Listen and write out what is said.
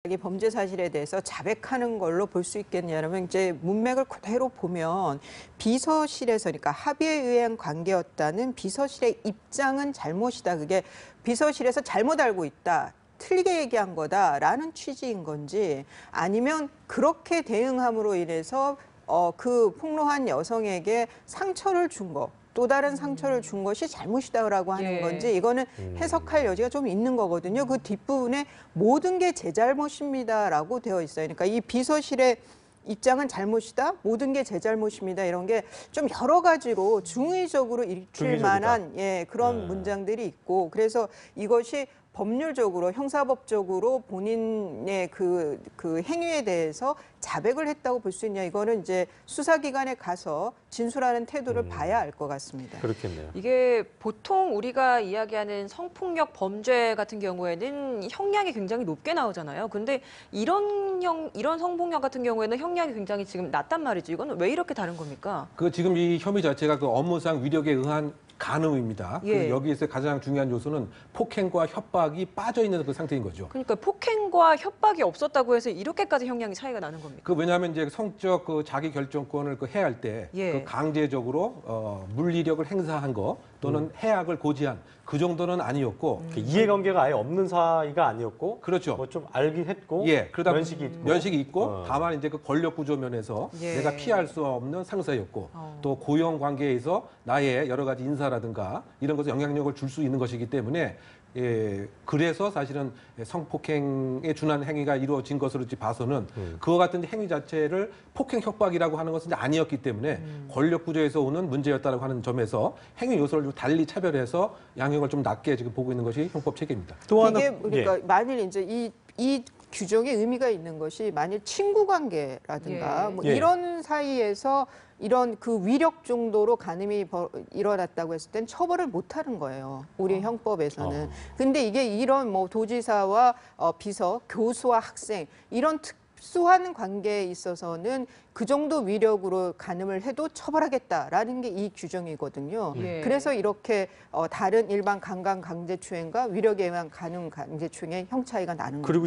이 범죄 사실에 대해서 자백하는 걸로 볼 수 있겠냐면 이제 문맥을 그대로 보면 비서실에서 그러니까 합의에 의한 관계였다는 비서실의 입장은 잘못이다. 그게 비서실에서 잘못 알고 있다. 틀리게 얘기한 거다라는 취지인 건지 아니면 그렇게 대응함으로 인해서 그 폭로한 여성에게 상처를 준 거. 또 다른 상처를 준 것이 잘못이다라고 하는 건지 이거는 해석할 여지가 좀 있는 거거든요. 그 뒷부분에 모든 게 제 잘못입니다라고 되어 있어요. 그러니까 이 비서실의 입장은 잘못이다, 모든 게 제 잘못입니다. 이런 게 좀 여러 가지로 중의적으로 읽힐 만한 그런 문장들이 있고 그래서 이것이 법률적으로 형사법적으로 본인의 그 행위에 대해서 자백을 했다고 볼 수 있냐 이거는 이제 수사기관에 가서 진술하는 태도를 봐야 알 것 같습니다. 그렇겠네요. 이게 보통 우리가 이야기하는 성폭력 범죄 같은 경우에는 형량이 굉장히 높게 나오잖아요. 근데 이런 성폭력 같은 경우에는 형량이 굉장히 지금 낮단 말이죠. 이건 왜 이렇게 다른 겁니까? 그 지금 이 혐의 자체가 그 업무상 위력에 의한 간음입니다. 예. 여기에서 가장 중요한 요소는 폭행과 협박이 빠져 있는 그 상태인 거죠. 그러니까 폭행과 협박이 없었다고 해서 이렇게까지 형량이 차이가 나는 겁니까? 그 왜냐하면 이제 성적 그 자기 결정권을 그 해할 때 그 강제적으로 물리력을 행사한 거 또는 해악을 고지한 그 정도는 아니었고 이해관계가 아예 없는 사이가 아니었고 그렇죠. 뭐 좀 알긴 했고 그러다 면식이 있고 다만 이제 그 권력 구조 면에서 내가 피할 수 없는 상사였고 또 고용 관계에서 나의 여러 가지 인사라든가 이런 것에 영향력을 줄 수 있는 것이기 때문에 그래서 사실은 성폭행에 준한 행위가 이루어진 것으로 봐서는 그와 같은 행위 자체를 폭행 협박이라고 하는 것은 아니었기 때문에 권력 구조에서 오는 문제였다고 하는 점에서 행위 요소를 좀 달리 차별해서 양형을 좀 낮게 지금 보고 있는 것이 형법 체계입니다. 또 하나 이게 그러니까 만일 이제 이 규정에 의미가 있는 것이 만일 친구 관계라든가 뭐 이런 사이에서 이런 그 위력 정도로 간음이 일어났다고 했을 땐 처벌을 못 하는 거예요. 우리 형법에서는. 근데 이게 이런 뭐 도지사와 비서, 교수와 학생 이런 특수한 관계에 있어서는 그 정도 위력으로 간음을 해도 처벌하겠다라는 게 이 규정이거든요. 그래서 이렇게 다른 일반 강간 강제추행과 위력에 의한 간음 강제추행의 형 차이가 나는 거예요.